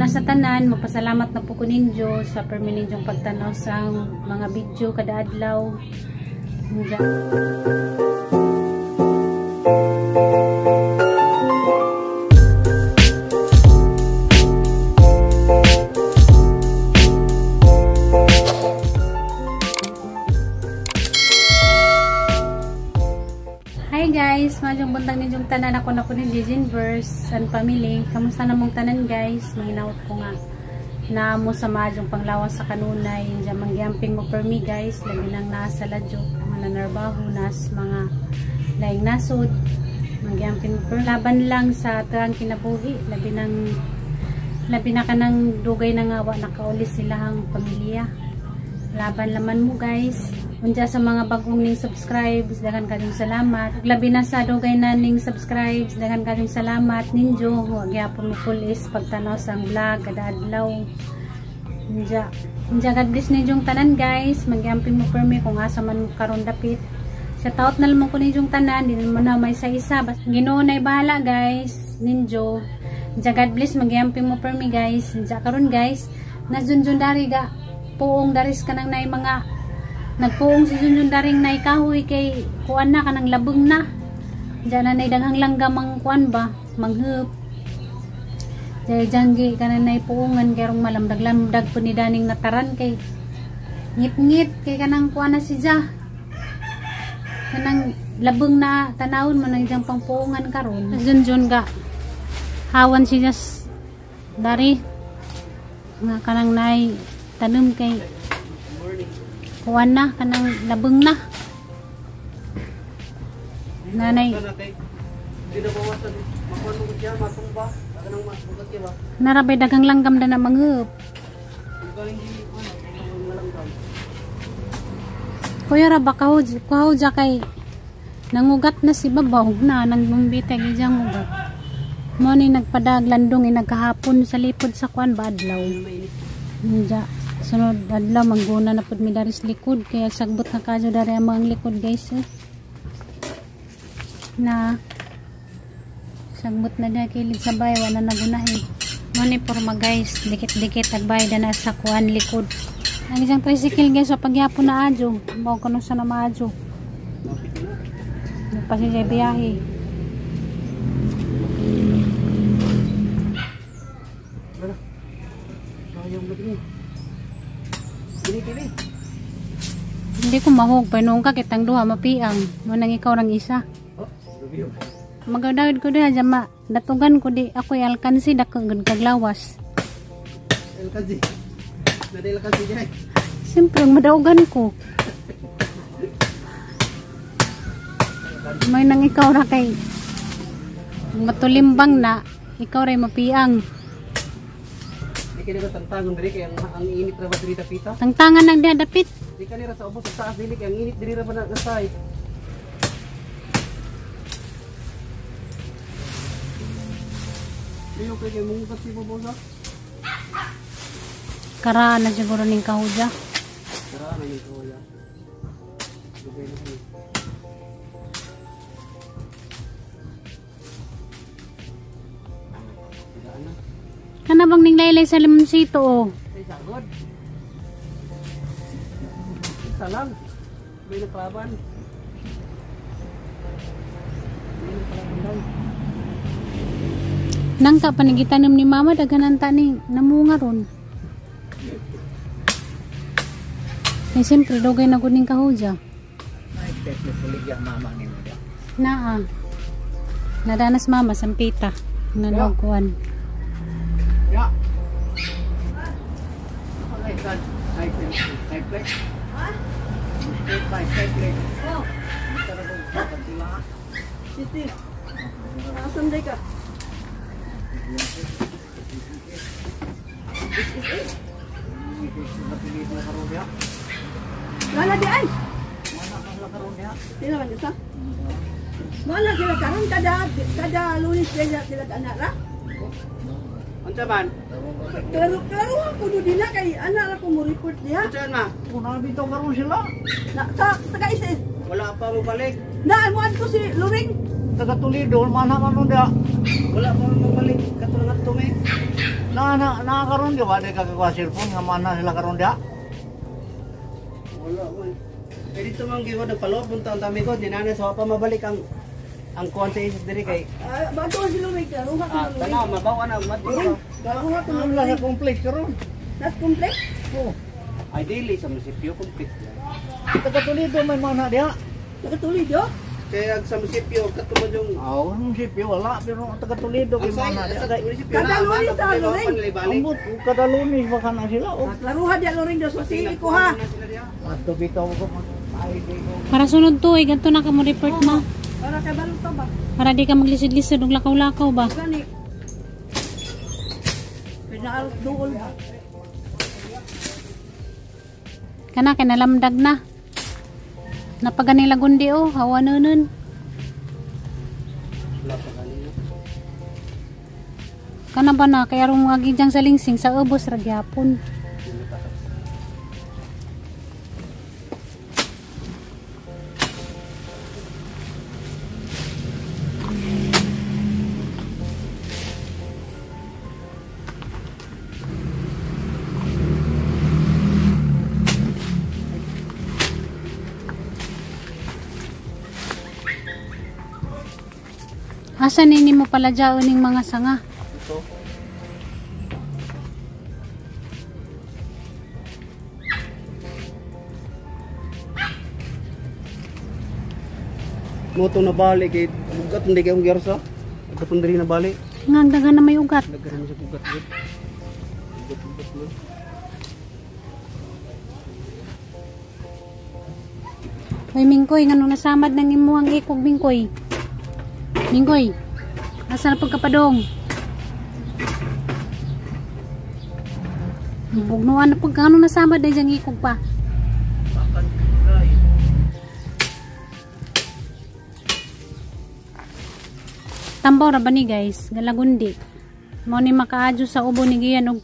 una sa tanan, magpasalamat na po ko ninyo sa permininyong pagtanaw sa mga video kada adlaw. Hi guys, maayong buntag ninyong tanan. Ako na po ni Jijinverse and family. Kamusta namong tanan guys? Mahinaot ko nga na mo sa maayong panglawas sa kanunay. Diyan mangyamping mo per me guys. Labi nang nasa ladyo, mga nanarbaho, nas mga laing nasod. Mangyamping mo per laban lang sa taang kinabuhi. Labi na kanang dugay na nga wa nakaulis silang pamilya. Laban laman mo guys. Unja sa mga bagong ning subscribes, daghang kayong salamat. Labi na sa dugay na ning subscribes, daghang kayong salamat ninyo. Huwag yapon mo pulis pagtanaw sa vlog kada adlaw. Unja God bless ninyong tanan guys. Magyamping mo permi kung asa man mo karon dapit. Sa taot na lamang ko ninyong tanan, di naman na may isa-isa. Ginoo na'y bahala guys ninyo. Unja God bless, magyamping mo permi guys. Unja karon guys, nasjunjun dari ga puong daris kanang nay mga nagpuong si Junjun daring nay kahoy kay kuan na kanang labong na. Diyan na nay daghang langgam ang kuan ba, manghup. Jay janggi kanang nay puungan kay rong malamdag-lamdag po ni daning nataran kay ngit-ngit kay kanang kuan na si Ja. Kanang labong na tanawon man ang ijang pangpuungan karon. Junjun ga hawan si Jas dari nga kanang nay tanom kay kuwan na, kanang labeng na. Nanay. Narabay daghang langgam na mangup. Kuya ra ba kahudya kay nangugat na si babaw na nang bumbitag ijang ugat. Mo ni nagpadag landong nagkahapon sa lipod sa kuan ba adlaw. Nja sunod adlaw mangguna na pud mi daris likod kaya sagbot na kadyo dari ang mga likod guys na sagbot na da kilid sa bay wala na gunahin mo ni porma guys dikit-dikit agbayad na sa kuan likod ang isang tricycle guys sa pagyapon na adyo mao kuno sa na maadyo nagpasig biyahe hindi ko mahog pa nung ka kitang duha mapiang mo nang ikaw rang isa magdawid ko diha jama datugan ko di ako alkansi dakagud kaglawas alkansi nadi alkansi diha siyempre madaugan ko may nang ikaw ra kay matulimbang na ikaw ray mapiang. Kaya ba tangtangan diri kay ang init ra ba diri dapita? Tangtangan nang diha dapit. Di kanira sa ubos sa taas dili kay ang init diri ra ba nasay. Diyo kay mong kasi bobosa. Karaan na siguro ning kahudya. Karaan na ning kahudya. Kana bang ninglaylay sa limonsito oh. Ay sagod. Salam. May naklaban. Nangka panigitanom ni mama daghanan ta ni namunga ron. Ay siyempre dugay na gud ning kahudya. Ay teknik puligya mama ni mo. Naa. Nadanas mama sampita. Nanogkuan. Ya. High flex. Hah? High flex. Oh. Siti. Asam dai ka. Mana di ay? Mana karon dia? Sila man sa? Mana sila karon kada Lunes sila anak ra? Unsa man? Klaro ako do dila kay ana ra ko mo report diha. Unsa man? Kuna bitaw karon sila. Na taga isis. Wala pa mo balik. Na mo adto si Luring. Taga Toledo man dia. Wala pa mo balik katulad to me. Karon di ba? Di kagawa cellphone nga mana sila karon dia? Wala man. Eh dito man giwa nagpalot punta ang dami ko, dinana sa pa mabalik ang kuan sa isip diri kay. Bato sila may karuha ko. Tanaw mabawa na madto. Karuha ko Ano lang sa complex karon? Not complete? Oh. Ideally sa munisipyo complete. Taga Toledo may mana dia. Nakatuloy yo? Kaya sa munisipyo katumad yung Ang sipyo wala pero taga Toledo kay mana dia. Kada lunes sa lunes. Ambot kada Lunes baka na sila. Oh. Karuha dia loring do sa sili ko ha. Ato bitaw ko ay di ko. Para sunod to eh, ganito na ka mo report na. Para kay balong pa ba? Para di ka maglisid-lisid og lakaw-lakaw ba. Gani. Pinaalos duol ba? Kana kay nalamdag na. Napaganing lagundi oh, hawa nanon. Kana ba na kay arong mga gidyang sa lingsing sa ubos ra gyapon. Asan nini mo pala dyan ning mga sanga? Ito. Moto na balik kay bugat hindi kay gyarsa. Katong diri na balik. Nga ang dagan na may ugat. Daghan sa bugat gud. Bugat mo. Hoy Mingkoy, ngano nasamad nang imuhang ikog Mingkoy? Mingkoy, asa na pagkapadong? Bugnuan na pagkano nasamad na diyang ikog pa. Tambaw ra ba ni guys, galagundi. Mao ni makaadyo sa ubo ni giyan og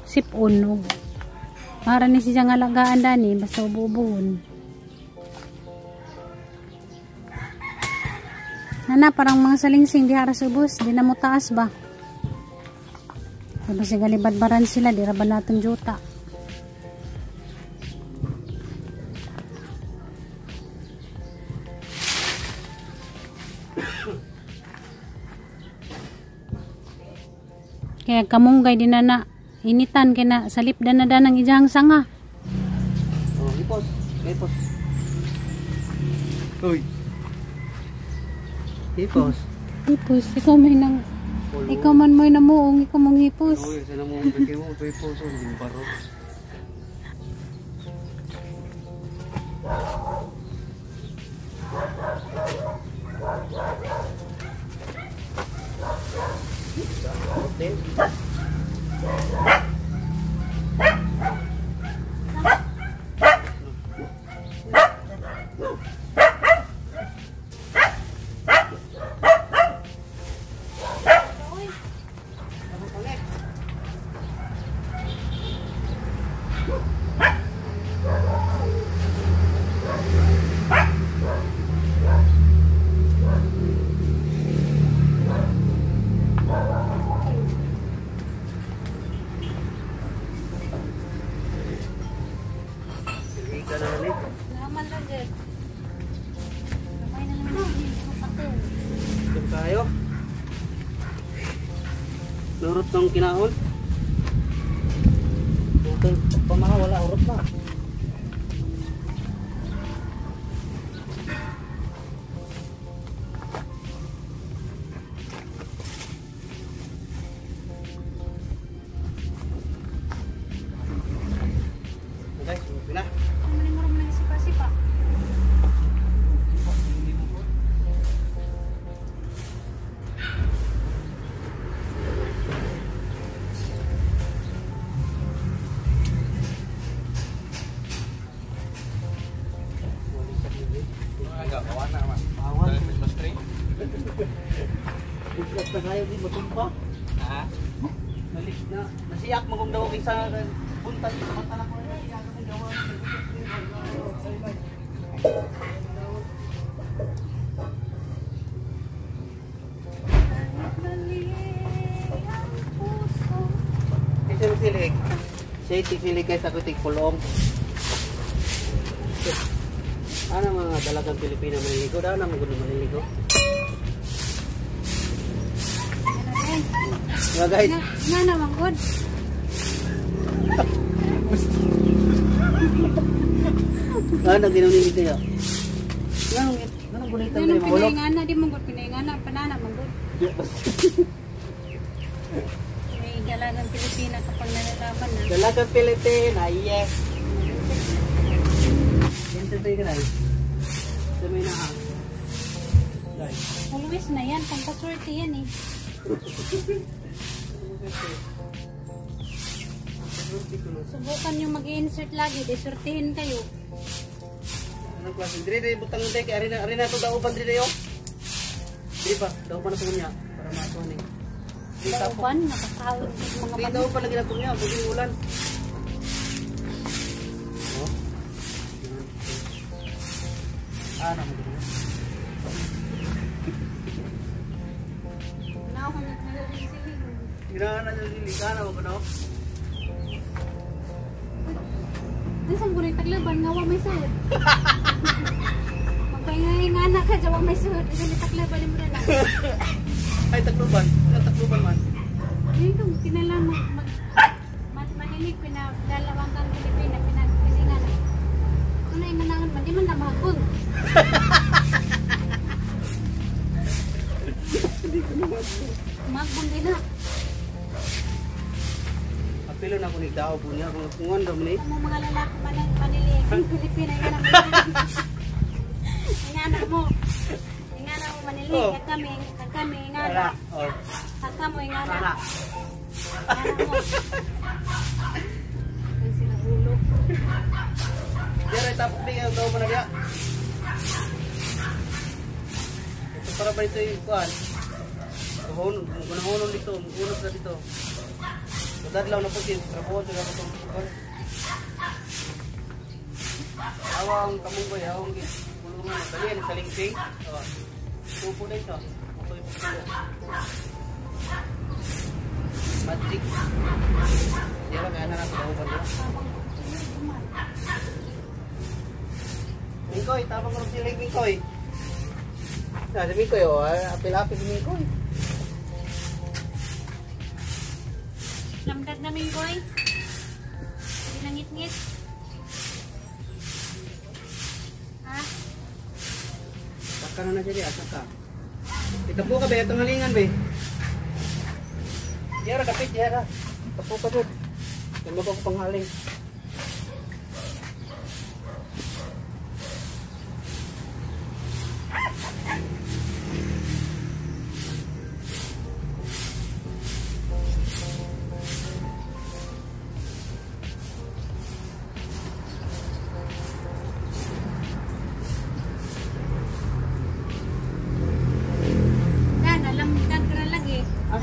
sipon og para ni siya nga alagaan dani basta ubo-ubohon. Nana, parang mga salingsing di haras ubos, di na mo taas ba? Kasi galibad-baran sila, di raban natin juta. Kaya kamunggay din na initan, kaya na salip na ng ijahang sanga. Oh, ipos. Uy. Hipos. Hipos, ikaw man mo'y namuong, ikaw mong hipos. Uy, sana mo bigay mo hipos o yung baro. Naman lang din. Kamay na naman din. Ito tayo. Nurot ng kinahon. Okay, pamaha wala urot na. Okay, okay na. Murang na sipa-sipa. Bukas na kayo di matumpa. Ha? Malik na. Nasiyak mo kung daw isa punta sa mata na ko. Nasiyak mo daw. Dali ang puso Siya itikili kayo sa kutik pulong. Ano mga dalagang Pilipina maniligo? Dahil naman gulo maniligo. Diba guys? Nga naman, good. Ano ginunilig kayo? Anong gunita Ano kayo mga ulok? pinaingana, di mo good pinaingana, panana man good. May dalagang Pilipina kapag nalalaman na. Dalagang Pilipina, yes. Entertain ka na eh. Samay na ang. Guys. Always na yan, pampaswerte yan eh. Subukan nyo mag-insert lagi, desortihin kayo. Anong klase? Dire, butang ng teke. Arena ito dauban dire yun. Di ba? Dauban na ito niya. Para matuhan eh. Dauban, nakakahawin yung mga Di balik. dauban lagi na ito niya. Buging ulan. Oh. Ano mo dito? Nakahawin na nalilisilin. Ginahan na nilili. Ganahan mo ba no? Isang gunay taglaban, ngawa may sahod. Magpahinga anak ka, jawa may sahod. Isang taglaban mo na lang. Ay, takluban. Takluban man. Dito, kinalang manilig, pinagdalawang kang Pilipina, pinagpilingan. Ano yung manangan man, di man na mahagod. Magbong din na. Apilo na ako ni Dao po niya. Kung ano mo ni. Ang mga lalaki manilig, ang Pilipina, yan ang ingana mo. Ingana mo manilig, Oh. kagkami, ingana. Wala. Oh. Kagka mo, ingana. Wala. Ingana mo. Yan sila ulo. Diyan ay tapos di ang Dao mo na diya. Ito para ba ito yung kuhan? Gunahulong dito. Gunahulong na dito. Dadlaw na po din. Trabuhon sila po itong kuhan. Awang kamunggoy. Awang gulungan. Dali yan sa lingsing. Tupo na ito. Tupo yung pagkulo. Magic. Diyan lang kaya na natin Dao ba niya? Mingkoy, tabang ko siling Mingkoy. Si Mingkoy, apil-apil si Mingkoy. Lamdag namin ko eh. Hindi nangit-ngit. Ha? Saka na siya di, asa ka. Itapo ka ba, itong halingan ba. Yara, kapit, yara. Itapo ka doon. Yan mo ko panghaling.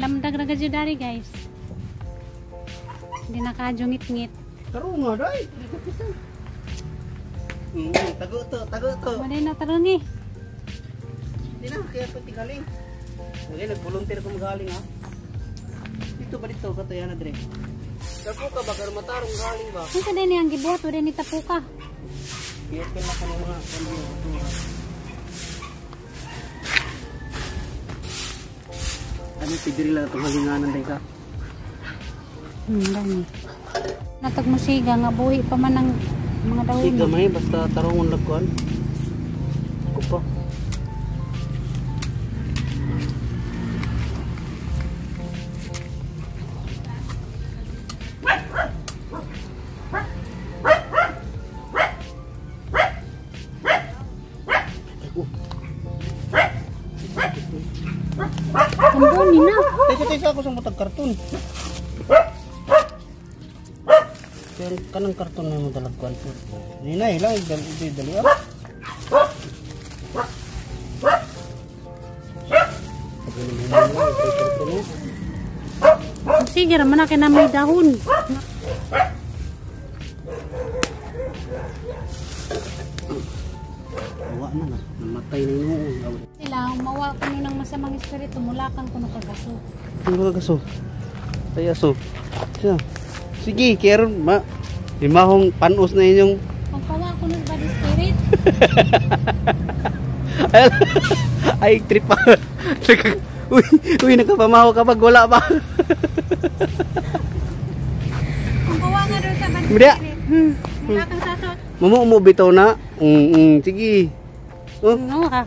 Alamdag na gadyo dari guys. Hindi nakajungit-ngit. Taro nga, day. Tago to. Wala na tarong eh. Hindi na, kaya ito tigaling. Okay, nag-volunteer ko magaling ha. Dito ba dito, katayan na dire. Tapo ka ba, karo matarong galing ba? Kung sa din ang gibuhat, wala ni tapuka. I-open na ka ng mga ano tigiri lang itong halinganan din ka? Dami. Natag mo siga nga buhi pa man ng mga dahon. Siga may, basta tarongon lagkuhan. Ako pa. Ang na. Tesa ako sa matag karton. Kaya kanang karton na mo dalagkuhan po. Ninay lang, dali ah. Sige raman na kaya may dahon. Awa na, namatay na yun. Sila, umawa ko ng masamang espiritu, mulakan ko ng kagaso. Ano ba kaso? Ay aso. Siya. Sige, karon ma. Limahong panos na inyong Pagpawa ko ng body spirit. ay trip pa. Uy, nakapamahaw ka pag wala pa. Pagpawa nga doon sa body Media. spirit. Wala kang sasot. Mo bitaw na. Sige. Oh, No ah.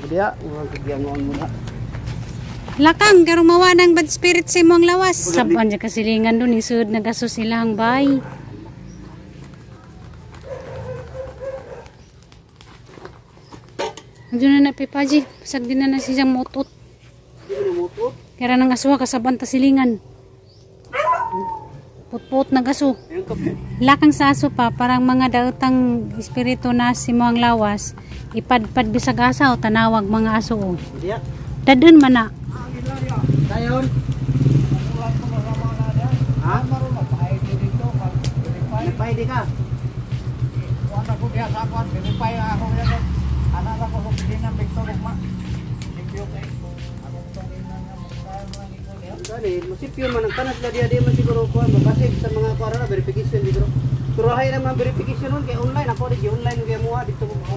dia, kagyangon mo na. Lakang, karong mawa ng bad spirit sa imong lawas. Saban dyan kasilingan doon, isud nagaso silang bay. Diyan na pipaji, pasag din na siyang motot. Kaya nang aswa kasaban ta silingan. Putput na gaso. Lakang sa aso pa, parang mga dautang espiritu na si mo ang lawas. Ipadpad bisag asa o tanawag mga aso o. Dia. Dadun man na. Dayon. Ha? Nagpahid ka. Anak ko diya sa kwan, pinipay ako yan. Anak ko kung hindi na Victor ma. Libyo kay. Anong tangin na nga magkaya mga nito niya. Dali, masipyo man ang tanas la dia man siguro kuan mabasig sa mga kuan na verification siguro. Pero hay naman verification nun kay online ako di online kay mo dito ko